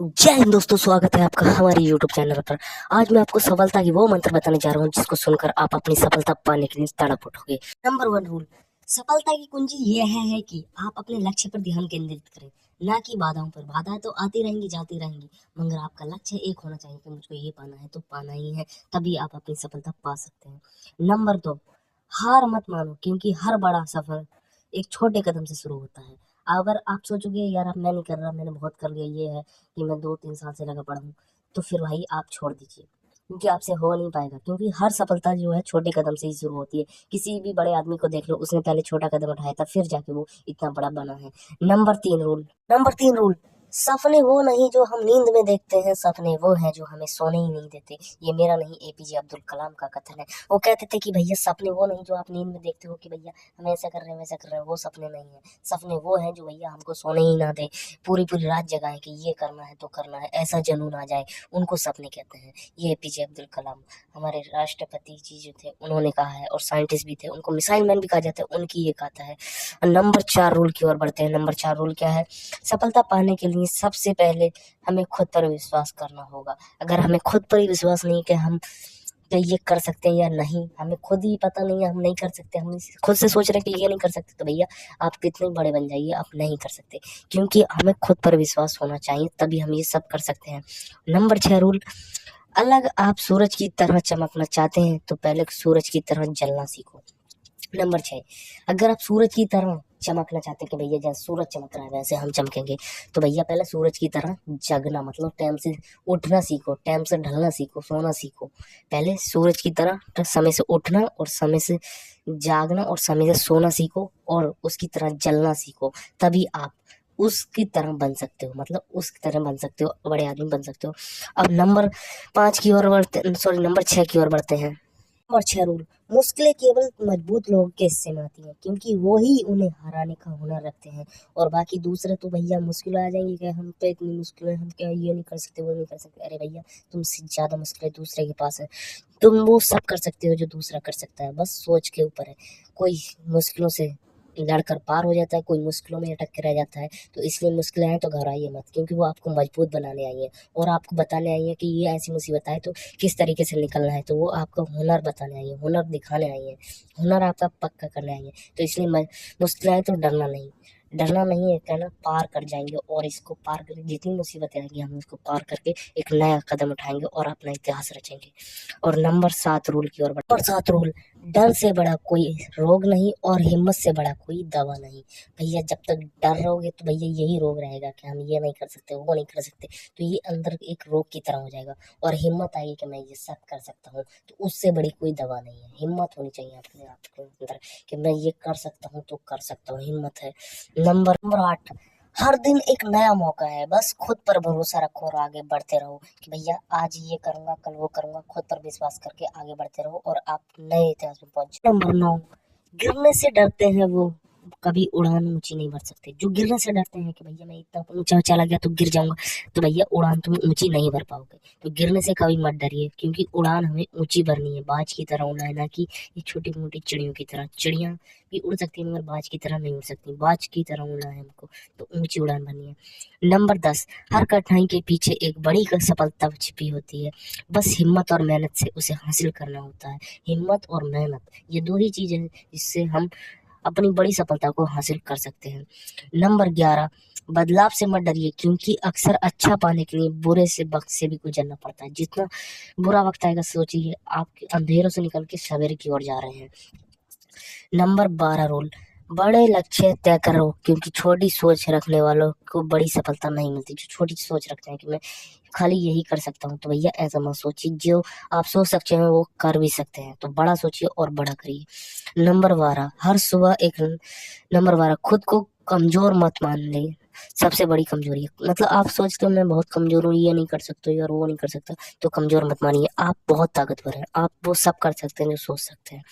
जय हिंद दोस्तों, स्वागत है आपका हमारे YouTube चैनल पर। आज मैं आपको सफलता की वो मंत्र बताने जा रहा हूँ जिसको सुनकर आप अपनी सफलता पाने के लिए तड़प उठोगे। Number 1 rule. सफलता की कुंजी ये है कि आप अपने लक्ष्य पर ध्यान केंद्रित करें, ना कि बाधाओं पर। बाधाएं तो आती रहेंगी, जाती रहेंगी, मगर आपका लक्ष्य एक होना चाहिए कि मुझको ये पाना है तो पाना ही है, तभी आप अपनी सफलता पा सकते हैं। नंबर 2, हार मत मानो, क्योंकि हर बड़ा सफर एक छोटे कदम से शुरू होता है। अगर आप सोचोगे यार अब मैं नहीं कर रहा, मैंने बहुत कर लिया, ये है कि मैं 2-3 साल से लगा पड़ा हूँ, तो फिर भाई आप छोड़ दीजिए, क्योंकि आपसे हो नहीं पाएगा। क्योंकि हर सफलता जो है छोटे कदम से ही शुरू होती है। किसी भी बड़े आदमी को देख लो, उसने पहले छोटा कदम उठाया था, फिर जाके वो इतना बड़ा बना है। नंबर 3 रूल, सपने वो नहीं जो हम नींद में देखते हैं, सपने वो हैं जो हमें सोने ही नहीं देते। ये मेरा नहीं, एपीजे अब्दुल कलाम का कथन है। वो कहते थे कि भैया सपने वो नहीं जो आप नींद में देखते हो कि भैया हम ऐसा कर रहे हैं, वैसा कर रहे हैं, वो सपने नहीं है। सपने वो हैं जो भैया हमको सोने ही ना दे, पूरी पूरी रात जगाए कि ये करना है तो करना है, ऐसा जुनून आ जाए, उनको सपने कहते हैं। ये एपीजे अब्दुल कलाम हमारे राष्ट्रपति जी जो थे उन्होंने कहा है, और साइंटिस्ट भी थे, उनको मिसाइल मैन भी कहा जाता है, उनकी ये कहा है। नंबर 4 रूल की ओर बढ़ते हैं। नंबर 4 रूल क्या है? सफलता पाने के लिए सबसे पहले हमें खुद पर विश्वास करना होगा। अगर हमें खुद पर ही विश्वास नहीं कि हम क्या ये कर सकते हैं या नहीं, हमें खुद ही पता नहीं है हम नहीं कर सकते, हम खुद से सोच रहे हैं कि ये नहीं कर सकते, तो भैया आप कितने बड़े बन जाइए, आप नहीं कर सकते। क्योंकि हमें खुद पर विश्वास होना चाहिए, तभी हम ये सब कर सकते हैं। नंबर 6 रूल, अलग आप सूरज की तरह चमकना चाहते हैं तो पहले सूरज की तरह जलना सीखो। नंबर 6, अगर आप सूरज की तरह चमकना चाहते हैं कि भैया जैसे सूरज चमक रहा है वैसे हम चमकेंगे, तो भैया पहले सूरज की तरह जगना, मतलब टाइम से उठना सीखो, टाइम से ढलना सीखो, सोना सीखो। पहले सूरज की तरह समय से उठना और समय से जागना और समय से सोना सीखो, और उसकी तरह जलना सीखो, तभी आप उसकी तरह बन सकते हो, मतलब उसकी तरह बन सकते हो, बड़े आदमी बन सकते हो। अब नंबर 6 की ओर बढ़ते हैं। नंबर 6 रूल, मुश्किलें केवल मजबूत लोगों के हिस्से में आती हैं, क्योंकि वो ही उन्हें हराने का हुनर रखते हैं। और बाकी दूसरे तो भैया मुश्किल आ जाएंगी कि हम पे इतनी मुश्किल है, हम क्या ये नहीं कर सकते, वो नहीं कर सकते। अरे भैया तुमसे ज्यादा मुश्किलें दूसरे के पास है, तुम वो सब कर सकते हो जो दूसरा कर सकता है, बस सोच के ऊपर है। कोई मुश्किलों से लड़कर पार हो जाता है, कोई मुश्किलों में अटक के रह जाता है। तो इसलिए मुश्किलें आए तो घबराइए मत, क्योंकि वो आपको मजबूत बनाने आई है, और आपको बताने आई है कि ये ऐसी मुसीबत आए तो किस तरीके से निकलना है। तो वो आपको हुनर बताने आई है, हुनर दिखाने आई है, हुनर आपका पक्का करने आई है। तो इसलिए मुश्किल आए तो डरना नहीं, डरना नहीं है, कहना पार कर जाएंगे, और इसको पार करके जितनी मुसीबतें आएंगी हम इसको पार करके एक नया कदम उठाएंगे और अपना इतिहास रचेंगे। और नंबर 7 रूल, डर से बड़ा कोई रोग नहीं और हिम्मत से बड़ा कोई दवा नहीं। भैया जब तक डर रहोगे तो भैया यही रोग रहेगा कि हम ये नहीं कर सकते, वो नहीं कर सकते, तो ये अंदर एक रोग की तरह हो जाएगा। और हिम्मत आएगी कि मैं ये सब कर सकता हूँ, तो उससे बड़ी कोई दवा नहीं है। हिम्मत होनी चाहिए आपके अंदर कि मैं ये कर सकता हूँ तो कर सकता हूँ, हिम्मत है। नंबर 8, हर दिन एक नया मौका है, बस खुद पर भरोसा रखो और आगे बढ़ते रहो कि भैया आज ये करूंगा, कल वो करूंगा। खुद पर विश्वास करके आगे बढ़ते रहो और आप नए इतिहास में पहुंचे। नंबर 9, गिरने से डरते हैं वो कभी उड़ान ऊंची नहीं भर सकते। जो गिरने से डरते हैं कि भैया मैं इतना ऊंचा चला गया तो गिर जाऊंगा, तो भैया उड़ान तुम ऊंची नहीं भर पाओगे। तो गिरने से कभी मत डरिए, क्योंकि उड़ान हमें ऊंची भरनी है, बाज की तरह उड़ना है, ना कि ये छोटी मोटी चिड़ियों की तरह। चिड़ियां भी उड़ सकती है मगर बाज की तरह नहीं उड़ सकती, बाज की तरह उड़ना है हमको, तो ऊंची उड़ान भरनी है। नंबर 10, हर कठिनाई के पीछे एक बड़ी सफलता छिपी होती है, बस हिम्मत और मेहनत से उसे हासिल करना होता है। हिम्मत और मेहनत, ये दो ही चीजें हैं जिससे हम अपनी बड़ी सफलता को हासिल कर सकते हैं। नंबर 11, बदलाव से मत डरिए, क्योंकि अक्सर अच्छा पाने के लिए बुरे से वक्त से भी गुजरना पड़ता है। जितना बुरा वक्त आएगा, सोचिए आप अंधेरों से निकल के सवेरे की ओर जा रहे हैं। नंबर 12 रूल, बड़े लक्ष्य तय करो, क्योंकि छोटी सोच रखने वालों को बड़ी सफलता नहीं मिलती। जो छोटी सोच रखते हैं कि मैं खाली यही कर सकता हूँ, तो भैया ऐसा मत सोचिए, जो आप सोच सकते हैं वो कर भी सकते हैं, तो बड़ा सोचिए और बड़ा करिए। नंबर 12, हर सुबह एक नंबर 12, खुद को कमजोर मत मान ले, सबसे बड़ी कमजोरी है। मतलब आप सोचते हो मैं बहुत कमजोर हूँ, ये नहीं कर सकता और वो नहीं कर सकता, तो कमजोर मत मानिए, आप बहुत ताकतवर हैं, आप वो सब कर सकते हैं जो सोच सकते हैं।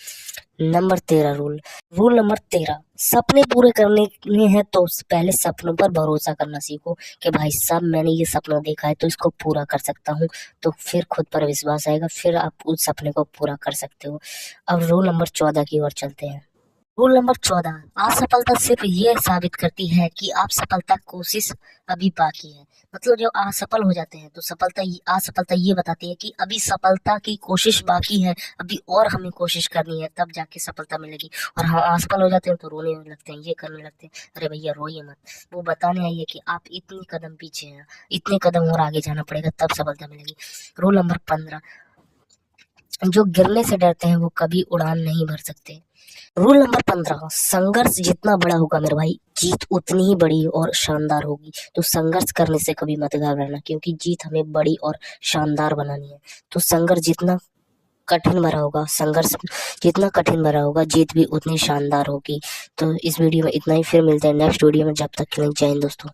नंबर 13 रूल, रूल नंबर 13, सपने पूरे करने हैं तो पहले सपनों पर भरोसा करना सीखो कि भाई साहब मैंने ये सपना देखा है तो इसको पूरा कर सकता हूँ। तो फिर खुद पर विश्वास आएगा, फिर आप उस सपने को पूरा कर सकते हो। अब रूल नंबर 14 की ओर चलते हैं। रूल नंबर 14, असफलता सिर्फ ये साबित करती है कि आप सफलता कोशिश अभी बाकी है। मतलब जब असफल हो जाते हैं तो असफलता ये बताती है कि अभी सफलता की कोशिश बाकी है, अभी और हमें कोशिश करनी है, तब जाके सफलता मिलेगी। और हम असफल हो जाते हैं तो रोने लगते हैं, ये करने लगते हैं। अरे भैया रोइए मत, वो बताने आई है कि आप इतनी कदम पीछे हैं, इतने कदम और आगे जाना पड़ेगा, तब सफलता मिलेगी। रूल नंबर 15, जो गिरने से डरते हैं वो कभी उड़ान नहीं भर सकते। रूल नंबर 15, संघर्ष जितना बड़ा होगा मेरे भाई, जीत उतनी ही बड़ी और शानदार होगी। तो संघर्ष करने से कभी मत घबराना, क्योंकि जीत हमें बड़ी और शानदार बनानी है। तो संघर्ष जितना कठिन भरा होगा, जीत भी उतनी शानदार होगी। तो इस वीडियो में इतना ही, फिर मिलते हैं नेक्स्ट वीडियो में। जब तक के लिए जय हिंद दोस्तों।